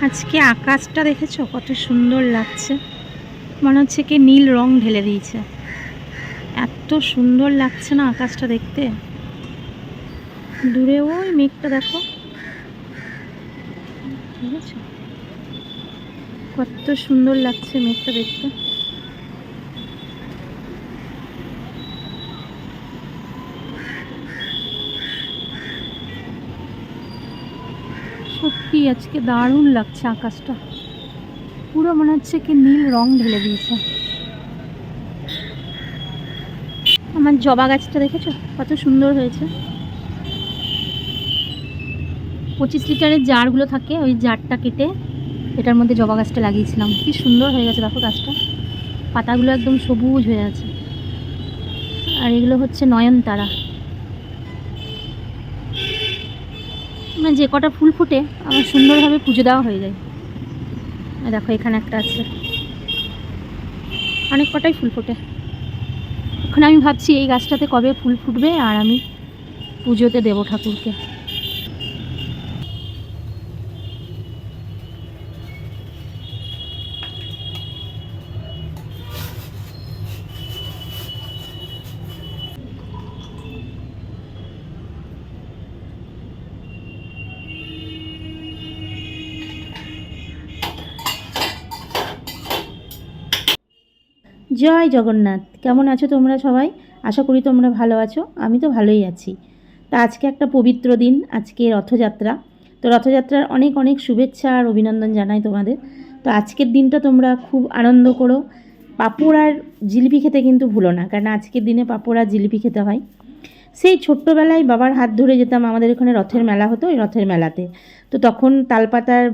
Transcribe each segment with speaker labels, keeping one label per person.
Speaker 1: আজকে আকাশটা দেখেছো কত সুন্দর লাগছে, মনে হচ্ছে কি নীল রং ঢেলে দিয়েছে। এত সুন্দর লাগছে না আকাশটা দেখতে। দূরে ওই মেঘটা দেখো, বুঝেছো কত সুন্দর লাগছে মেঘটা দেখতে। সত্যি আজকে দারুণ লাগছে আকাশটা, পুরো মনে হচ্ছে কি নীল রং ঢেলে দিয়েছে। আমার জবা গাছটা দেখেছো কত সুন্দর হয়েছে। 25 লিটারের জারগুলো থাকে, ওই জারটা কেটে এটার মধ্যে জবা গাছটা লাগিয়েছিলাম। কি সুন্দর হয়ে গেছে দেখো গাছটা, পাতাগুলো একদম সবুজ হয়ে আছে। আর এগুলো হচ্ছে নয়নতারা। মানে যে কটা ফুল ফুটে আমার সুন্দরভাবে পুজো দেওয়া হয়ে যায়। দেখো এখানে একটা আছে, অনেক কটাই ফুল ফোটে। এখন আমি ভাবছি এই গাছটাতে কবে ফুল ফুটবে আর আমি পুজোতে দেবো ঠাকুরকে। জয় জগন্নাথ। কেমন আছো তোমরা সবাই? আশা করি তোমরা ভালো আছো। আমি তো ভালোই আছি। তা আজকে একটা পবিত্র দিন, আজকে রথযাত্রা। তো রথযাত্রার অনেক অনেক শুভেচ্ছা আর অভিনন্দন জানাই তোমাদের। তো আজকের দিনটা তোমরা খুব আনন্দ করো। পাঁপড় আর জিলিপি খেতে কিন্তু ভুলো না, কারণ আজকের দিনে পাঁপড় আর জিলিপি খেতে হয়। সেই ছোট্টবেলায় বাবার হাত ধরে যেতাম, আমাদের এখানে রথের মেলা হতো, ওই রথের মেলাতে। তো তখন তালপাতার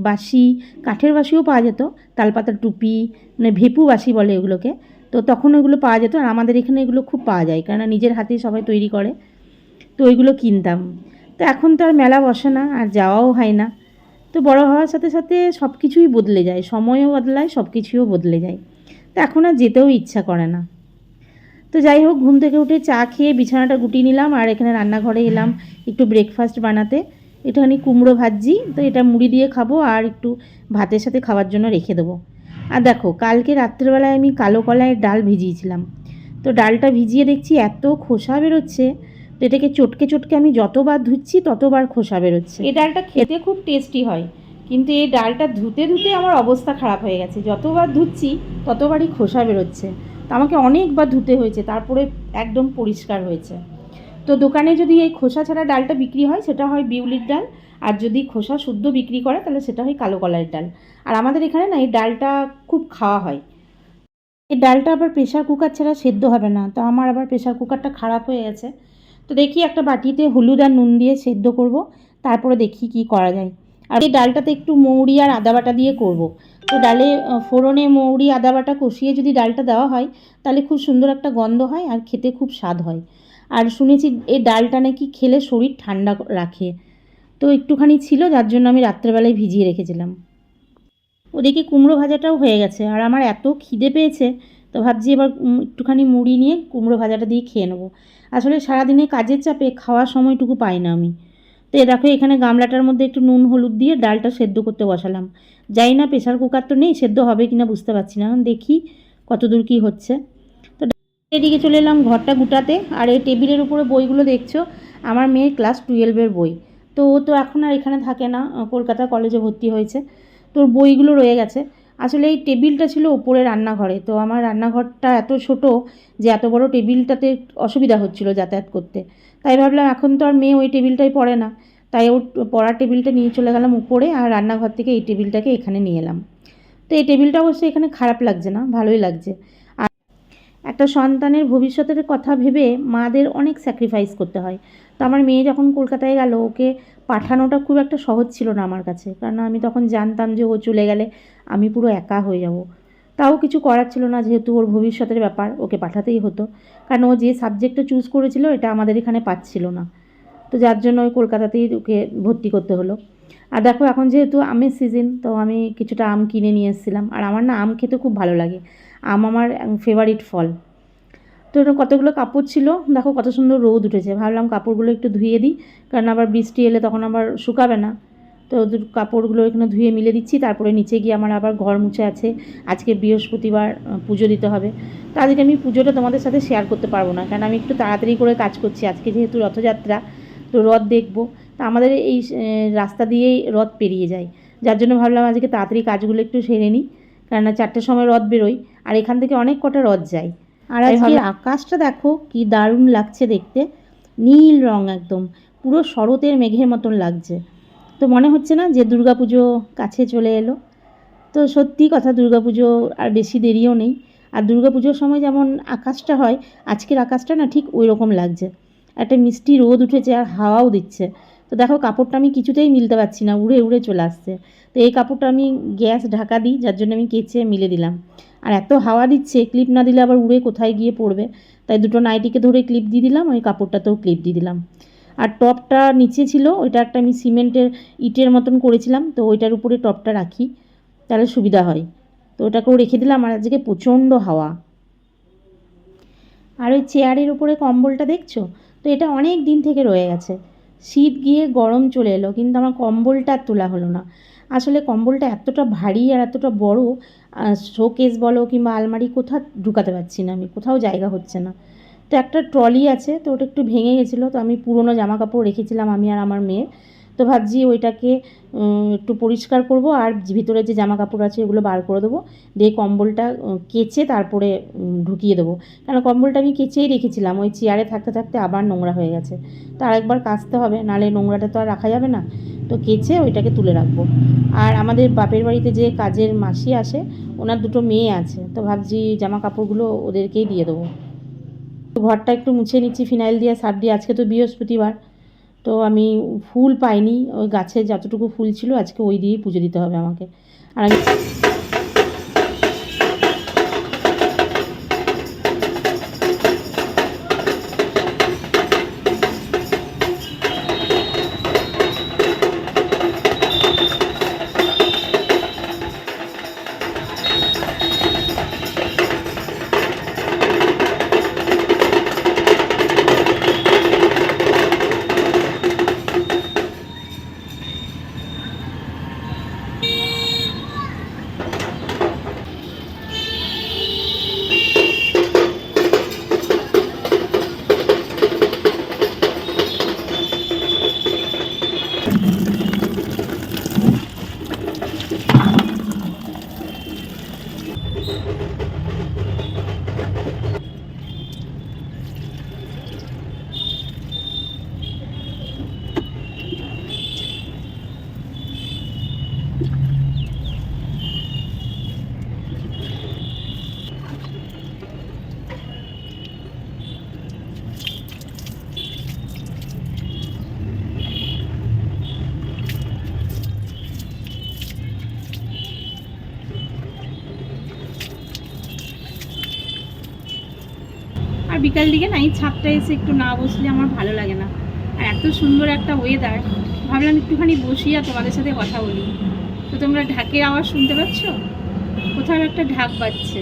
Speaker 1: বাঁশি, কাঠের বাঁশিও পাওয়া যেত, তালপাতার টুপি, মানে ভেপু বাঁশি বলে এগুলোকে। তো তখন ওইগুলো পাওয়া যেত, আর আমাদের এখানে এগুলো খুব পাওয়া যায়, কারণ নিজের হাতেই সবাই তৈরি করে। তো ওইগুলো কিনতাম। তো এখন তো আর মেলা বসে না, আর যাওয়াও হয় না। তো বড় হওয়ার সাথে সাথে সব কিছুই বদলে যায়, সময়ও বদলায়, সব কিছুও বদলে যায়। তো এখন আর যেতেও ইচ্ছা করে না। তো যাই হোক, ঘুম থেকে উঠে চা খেয়ে বিছানাটা গুটিয়ে নিলাম, আর এখানে রান্নাঘরে এলাম একটু ব্রেকফাস্ট বানাতে। একটুখানি কুমড়ো ভাজি, তো এটা মুড়ি দিয়ে খাবো আর একটু ভাতের সাথে খাওয়ার জন্য রেখে দেবো। আর দেখো, কালকে রাত্রেবেলায় আমি কালো কলাইয়ের ডাল ভিজিয়েছিলাম। তো ডালটা ভিজিয়ে দেখছি এত খোসা বেরোচ্ছে, তো এটাকে চটকে চটকে আমি যতবার ধুচ্ছি ততবার খোসা বেরোচ্ছে। এই ডালটা খেতে খুব টেস্টি হয়, কিন্তু এই ডালটা ধুতে ধুতে আমার অবস্থা খারাপ হয়ে গেছে। যতবার ধুচ্ছি ততবারই খোসা বেরোচ্ছে। তো আমাকে অনেকবার ধুতে হয়েছে, তারপরে একদম পরিষ্কার হয়েছে। তো দোকানে যদি এই খোসা ছাড়া ডালটা বিক্রি হয় সেটা হয় বিউলির ডাল, আর যদি খোসা শুদ্ধ বিক্রি করে তাহলে সেটা হয় কালো কলাইয়ের ডাল। আর আমাদের এখানে না এই ডালটা খুব খাওয়া হয়। এই ডালটা আবার প্রেশার কুকার ছাড়া সেদ্ধ হবে না, তো আমার আবার প্রেশার কুকারটা খারাপ হয়ে গেছে। তো দেখি একটা বাটিতে হলুদ আর নুন দিয়ে সেদ্ধ করব, তারপরে দেখি কি করা যায়। আর এই ডালটাতে একটু মৌরি আর আদা বাটা দিয়ে করব। তো ডালে ফোড়নে মৌরি আদা বাটা কষিয়ে যদি ডালটা দেওয়া হয় তাহলে খুব সুন্দর একটা গন্ধ হয় আর খেতে খুব স্বাদ হয়। আর শুনেছি এই ডালটা নাকি খেলে শরীর ঠান্ডা রাখে। তো একটুখানি ছিল, যার জন্য আমি রাত্রেবেলায় ভিজিয়ে রেখেছিলাম। ওদিকে কুমড়ো ভাজাটাও হয়ে গেছে, আর আমার এত খিদে পেয়েছে, তো ভাবছি এবার একটুখানি মুড়ি নিয়ে কুমড়ো ভাজাটা দিয়ে খেয়ে নেবো। আসলে সারাদিনে কাজের চাপে খাওয়ার সময়টুকু পাই না আমি। তো এ দেখো, এখানে গামলাটার মধ্যে একটু নুন হলুদ দিয়ে ডালটা সেদ্ধ করতে বসালাম। জানি না প্রেশার কুকার তো নেই, সেদ্ধ হবে কিনা বুঝতে পারছি না, দেখি কতদূর কী হচ্ছে। তো এদিকে চলে এলাম ঘরটা গুটাতে। আর এই টেবিলের উপরে বইগুলো দেখছো, আমার মেয়ের ক্লাস 12-এর বই। তো ও তো এখন আর এখানে থাকে না, কলকাতা কলেজে ভর্তি হয়েছে। তোর বইগুলো রয়ে গেছে। আসলে এই টেবিলটা ছিল ওপরে রান্নাঘরে, তো আমার রান্নাঘরটা এত ছোট যে এত বড় টেবিলটাতে অসুবিধা হচ্ছিল যাতায়াত করতে। তাই ভাবলাম এখন তো আর মেয়ে ওই টেবিলটাই পড়ে না, তাই ওর পড়ার টেবিলটা নিয়ে চলে গেলাম উপরে, আর রান্নাঘর থেকে এই টেবিলটাকে এখানে নিয়ে এলাম। তো এই টেবিলটা অবশ্যই এখানে খারাপ লাগছে না, ভালোই লাগছে। একটা সন্তানের ভবিষ্যতের কথা ভেবে মাদের অনেক স্যাক্রিফাইস করতে হয়। তো আমার মেয়ে যখন কলকাতায় গেল, ওকে পাঠানোটা খুব একটা সহজ ছিল না আমার কাছে, কারণ আমি তখন জানতাম যে ও চলে গেলে আমি পুরো একা হয়ে যাব। তাও কিছু করার ছিল না, যেহেতু ওর ভবিষ্যতের ব্যাপার, ওকে পাঠাতেই হতো। কারণ ও যে সাবজেক্টটা চুজ করেছিল এটা আমাদের এখানে পাচ্ছিল না, তো যার জন্য ওই কলকাতাতেই ওকে ভর্তি করতে হলো। আর দেখো, এখন যেহেতু আমের সিজন, তো আমি কিছুটা আম কিনে নিয়ে এসেছিলাম। আর আমার না আম খেতে খুব ভালো লাগে, আম আমার ফেভারিট ফল। তো এটা কতগুলো কাপড় ছিল, দেখো কত সুন্দর রোদ উঠেছে, ভাবলাম কাপড়গুলো একটু ধুয়ে দিই, কারণ আবার বৃষ্টি এলে তখন আবার শুকাবে না। তো কাপড়গুলো এখানে ধুয়ে মিলে দিচ্ছি, তারপরে নিচে গিয়ে আমার আবার ঘর মুছে আছে। আজকে বৃহস্পতিবার, পুজো দিতে হবে। তো আজকে আমি পুজোটা তোমাদের সাথে শেয়ার করতে পারবো না, কারণ আমি একটু তাড়াতাড়ি করে কাজ করছি। আজকে যেহেতু রথযাত্রা, তো রথ দেখবো। তা আমাদের এই রাস্তা দিয়েই রথ পেরিয়ে যায়, যার জন্য ভাবলাম আজকে তাড়াতাড়ি কাজগুলো একটু সেরে নিই, কেননা 4টের সময় রথ বেরোয়, আর এখান থেকে অনেক কটা রথ যায়। আর আজকে আকাশটা দেখো কি দারুণ লাগছে দেখতে, নীল রং, একদম পুরো শরতের মেঘের মতন লাগছে। তো মনে হচ্ছে না যে দুর্গাপুজো কাছে চলে এলো? তো সত্যি কথা, দুর্গাপুজো আর বেশি দেরিও নেই। আর দুর্গাপুজোর সময় যেমন আকাশটা হয়, আজকের আকাশটা না ঠিক ওই রকম লাগছে। একটা মিষ্টি রোদ উঠেছে আর হাওয়াও দিচ্ছে। তো দেখো কাপড়টা আমি কিছুতেই মিলতে পারছি না, উড়ে উড়ে চলে আসছে। তো এই কাপড়টা আমি গ্যাস ঢাকা দিই, যার জন্য আমি কেচে মিলে দিলাম। আর এত হাওয়া দিচ্ছে, ক্লিপ না দিলে আবার উড়ে কোথায় গিয়ে পড়বে, তাই দুটো নাইটিকে ধরে ক্লিপ দিয়ে দিলাম, ওই কাপড়টাতেও ক্লিপ দিয়ে দিলাম। আর টপটা নিচে ছিল, ওইটা একটা আমি সিমেন্টের ইটের মতন করেছিলাম, তো ওইটার উপরে টপটা রাখি, তাহলে সুবিধা হয়। তো ওটাকেও রেখে দিলাম। আর আজকে প্রচণ্ড হাওয়া। আর ওই চেয়ারের উপরে কম্বলটা দেখছো, তো এটা অনেক দিন থেকে রয়ে গেছে। শীত গিয়ে গরম চলে এলো, কিন্তু আমার কম্বলটা আর তোলা হলো না। আসলে কম্বলটা এতটা ভারী আর এতটা বড়, শোকেস বলো কিংবা আলমারি, কোথাও ঢুকাতে পারছি না, আমি কোথাও জায়গা হচ্ছে না। তো একটা ট্রলি আছে, তো ওটা একটু ভেঙে গেছিলো, তো আমি পুরনো জামা কাপড় রেখেছিলাম আমি আর আমার মেয়ের। তো ভাবছি ওইটাকে একটু পরিষ্কার করব, আর ভিতরে যে জামা কাপড় আছে ওগুলো বার করে দেবো, দিয়ে কম্বলটা কেচে তারপরে ঢুকিয়ে দেবো। কারণ কম্বলটা আমি কেচেই রেখেছিলাম, ওই চেয়ারে থাকতে থাকতে আবার নোংরা হয়ে গেছে। তো আরেকবার কাচতে হবে, নাহলে নোংরাটা তো আর রাখা যাবে না। তো কেচে ওইটাকে তুলে রাখবো। আর আমাদের বাপের বাড়িতে যে কাজের মাসি আসে, ওনার দুটো মেয়ে আছে, তো ভাবছি জামা কাপড়গুলো ওদেরকেই দিয়ে দেবো। ঘরটা একটু মুছে নিচ্ছি ফিনাইল দিয়ে, সার্ফ দিয়ে। আজকে তো বৃহস্পতিবার, তো আমি ফুল পাইনি, ওই গাছে যতটুকু ফুল ছিল আজকে ওই দিয়েই পুজো দিতে হবে আমাকে। আর আমি আর বিকাল দিকে না এই ছাদটা এসে একটু না বসলে আমার ভালো লাগে না। আর এত সুন্দর একটা ওয়েদার, ভাবলাম একটুখানি বসি আর তোমাদের সাথে কথা বলি। তো তোমরা ঢাকের আওয়াজ শুনতে পাচ্ছ? কোথাও একটা ঢাক বাজছে।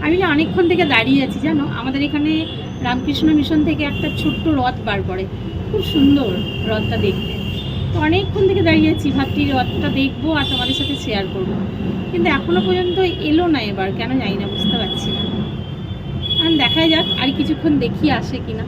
Speaker 1: আমি না অনেকক্ষণ থেকে দাঁড়িয়ে আছি, জানো, আমাদের এখানে রামকৃষ্ণ মিশন থেকে একটা ছোট্ট রথ বার করে, খুব সুন্দর রথটা দেখতে। তো অনেকক্ষণ থেকে দাঁড়িয়ে আছি, ভাবছি রথটা দেখবো আর তোমাদের সাথে শেয়ার করবো, কিন্তু এখনো পর্যন্ত এলো না। এবার কেন জানি না, বুঝতে পারছি না। এখন দেখা যাক আর কিছুক্ষণ দেখি আসে কিনা।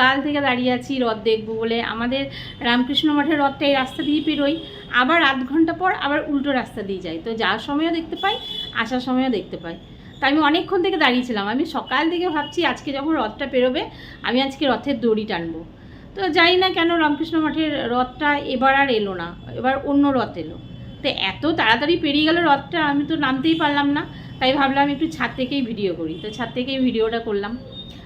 Speaker 1: সকাল থেকে দাঁড়িয়ে আছি রথ দেখবো বলে। আমাদের রামকৃষ্ণ মঠের রথটা এই রাস্তা দিয়ে পেরোই, আবার আধ ঘন্টা পর আবার উল্টো রাস্তা দিয়ে যাই, তো যাওয়ার সময়ও দেখতে পাই, আসার সময়ও দেখতে পাই। তা আমি অনেকক্ষণ থেকে দাঁড়িয়েছিলাম, আমি সকাল থেকে ভাবছি আজকে যখন রথটা পেরোবে আমি আজকে রথের দড়ি টানবো। তো জানি না কেন রামকৃষ্ণ মঠের রথটা এবার আর এলো না, এবার অন্য রথ এলো। তো এত তাড়াতাড়ি পেরিয়ে গেল রথটা, আমি তো নামতেই পারলাম না। তাই ভাবলাম একটু ছাদ থেকেই ভিডিও করি, তো ছাদ থেকেই ভিডিওটা করলাম।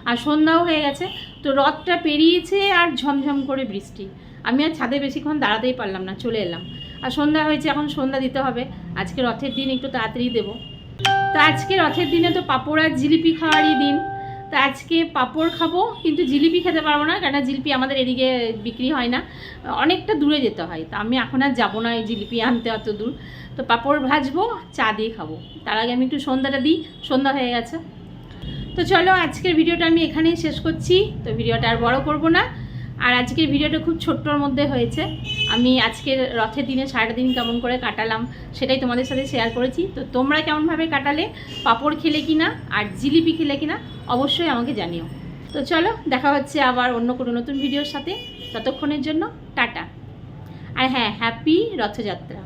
Speaker 1: আর সন্ধ্যাও হয়ে গেছে, তো রথটা পেরিয়েছে আর ঝমঝম করে বৃষ্টি। আমি আর ছাদে বেশিক্ষণ দাঁড়াতেই পারলাম না, চলে এলাম। আর সন্ধ্যা হয়েছে, এখন সন্ধ্যা দিতে হবে। আজকে রথের দিন একটু তাড়াতাড়ি দেবো। তো আজকে রথের দিনে তো পাঁপড় আর জিলিপি খাওয়ারই দিন। তো আজকে পাঁপড় খাবো, কিন্তু জিলিপি খেতে পারবো না, কেন জিলিপি আমাদের এদিকে বিক্রি হয় না, অনেকটা দূরে যেতে হয়। তো আমি এখন আর যাবো না এই জিলিপি আনতে অত দূর। তো পাঁপড় ভাজবো, চা দিয়ে খাবো। তার আগে আমি একটু সন্ধ্যাটা দিই, সন্ধ্যা হয়ে গেছে। তো চলো আজকের ভিডিওটা আমি এখানেই শেষ করছি। তো ভিডিওটা আর বড় করব না। আর আজকের ভিডিওটা খুব ছোট্টর মধ্যে হয়েছে। আমি আজকের রথের দিনে সারাটা দিন কেমন করে কাটালাম সেটাই তোমাদের সাথে শেয়ার করেছি। তো তোমরা কেমনভাবে কাটালে, পাঁপড় খেলে কিনা আর জিলিপি খেলে কিনা অবশ্যই আমাকে জানিও। তো চলো দেখা হচ্ছে আবার অন্য কোনো নতুন ভিডিওর সাথে। ততক্ষণের জন্য টাটা। আর হ্যাঁ, হ্যাপি রথযাত্রা।